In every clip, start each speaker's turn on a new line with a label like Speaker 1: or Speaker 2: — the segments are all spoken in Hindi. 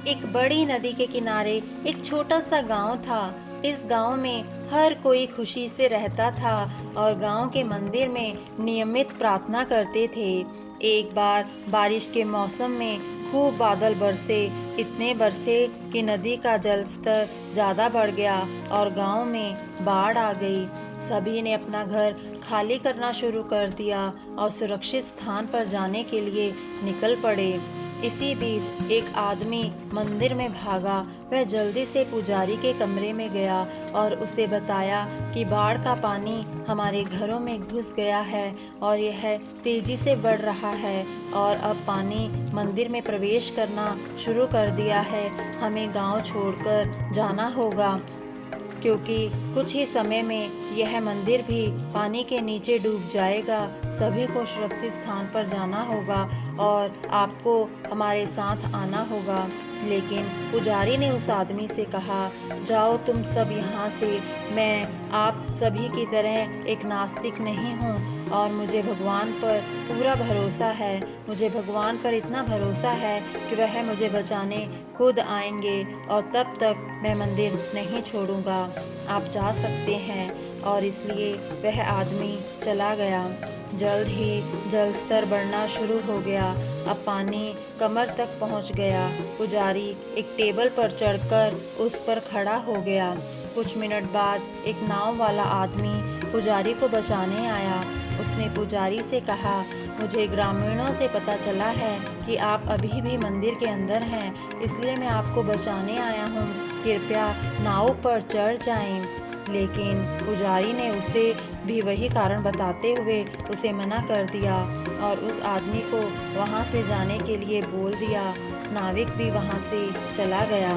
Speaker 1: एक बड़ी नदी के किनारे एक छोटा सा गांव था। इस गांव में हर कोई खुशी से रहता था और गांव के मंदिर में नियमित प्रार्थना करते थे। एक बार बारिश के मौसम में खूब बादल बरसे, इतने बरसे कि नदी का जल स्तर ज़्यादा बढ़ गया और गांव में बाढ़ आ गई। सभी ने अपना घर खाली करना शुरू कर दिया और सुरक्षित स्थान पर जाने के लिए निकल पड़े। इसी बीच एक आदमी मंदिर में भागा। वह जल्दी से पुजारी के कमरे में गया और उसे बताया कि बाढ़ का पानी हमारे घरों में घुस गया है और यह तेजी से बढ़ रहा है और अब पानी मंदिर में प्रवेश करना शुरू कर दिया है। हमें गांव छोड़कर जाना होगा क्योंकि कुछ ही समय में यह मंदिर भी पानी के नीचे डूब जाएगा। सभी को सुरक्षित स्थान पर जाना होगा और आपको हमारे साथ आना होगा। लेकिन पुजारी ने उस आदमी से कहा, जाओ तुम सब यहाँ से। मैं आप सभी की तरह एक नास्तिक नहीं हूँ और मुझे भगवान पर पूरा भरोसा है। मुझे भगवान पर इतना भरोसा है कि वह मुझे बचाने खुद आएंगे और तब तक मैं मंदिर नहीं छोड़ूंगा। आप जा सकते हैं। और इसलिए वह आदमी चला गया। जल्द ही जल स्तर बढ़ना शुरू हो गया। अब पानी कमर तक पहुंच गया। पुजारी एक टेबल पर चढ़कर उस पर खड़ा हो गया। कुछ मिनट बाद एक नाव वाला आदमी पुजारी को बचाने आया। उसने पुजारी से कहा, मुझे ग्रामीणों से पता चला है कि आप अभी भी मंदिर के अंदर हैं, इसलिए मैं आपको बचाने आया हूँ। कृपया नाव पर चढ़ जाएं। लेकिन पुजारी ने उसे भी वही कारण बताते हुए उसे मना कर दिया और उस आदमी को वहाँ से जाने के लिए बोल दिया। नाविक भी वहाँ से चला गया।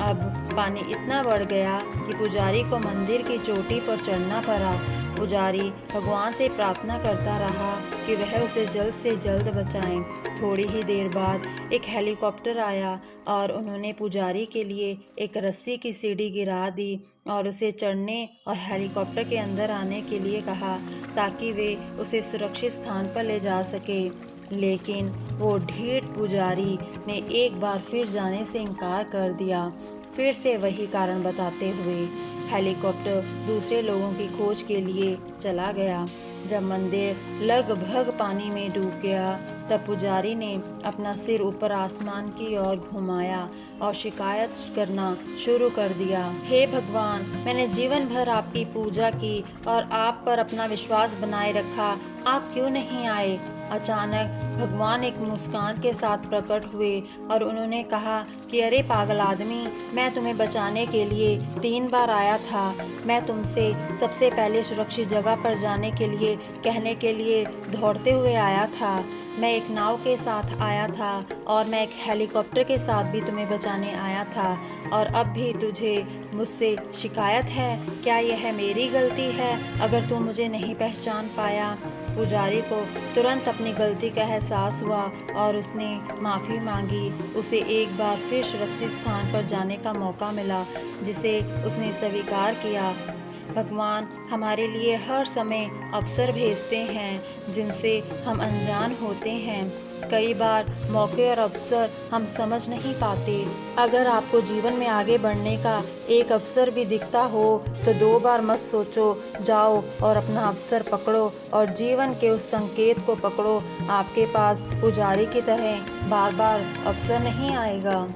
Speaker 1: अब पानी इतना बढ़ गया कि पुजारी को मंदिर की चोटी पर चढ़ना पड़ा। पुजारी भगवान से प्रार्थना करता रहा कि वह उसे जल्द से जल्द बचाएं। थोड़ी ही देर बाद एक हेलीकॉप्टर आया और उन्होंने पुजारी के लिए एक रस्सी की सीढ़ी गिरा दी और उसे चढ़ने और हेलीकॉप्टर के अंदर आने के लिए कहा ताकि वे उसे सुरक्षित स्थान पर ले जा सके। लेकिन वो ढीठ पुजारी ने एक बार फिर जाने से इनकार कर दिया। फिर से वही कारण बताते हुए हेलीकॉप्टर दूसरे लोगों की खोज के लिए चला गया। जब मंदिर लगभग पानी में डूब गया तब पुजारी ने अपना सिर ऊपर आसमान की ओर घुमाया और शिकायत करना शुरू कर दिया। हे भगवान, मैंने जीवन भर आपकी पूजा की और आप पर अपना विश्वास बनाए रखा, आप क्यों नहीं आए? अचानक भगवान एक मुस्कान के साथ प्रकट हुए और उन्होंने कहा कि अरे पागल आदमी, मैं तुम्हें बचाने के लिए 3 बार आया था। मैं तुमसे सबसे पहले सुरक्षित जगह पर जाने के लिए कहने के लिए दौड़ते हुए आया था। मैं एक नाव के साथ आया था और मैं एक हेलीकॉप्टर के साथ भी तुम्हें बचाने आया था और अब भी तुझे मुझसे शिकायत है? क्या यह मेरी गलती है अगर तू मुझे नहीं पहचान पाया? पुजारी को तुरंत अपनी गलती का एहसास हुआ और उसने माफ़ी मांगी। उसे एक बार फिर सुरक्षित स्थान पर जाने का मौका मिला जिसे उसने स्वीकार किया। भगवान हमारे लिए हर समय अवसर भेजते हैं जिनसे हम अनजान होते हैं। कई बार मौके और अवसर हम समझ नहीं पाते। अगर आपको जीवन में आगे बढ़ने का एक अवसर भी दिखता हो तो 2 बार मत सोचो, जाओ और अपना अवसर पकड़ो और जीवन के उस संकेत को पकड़ो। आपके पास पुजारी की तरह बार बार अवसर नहीं आएगा।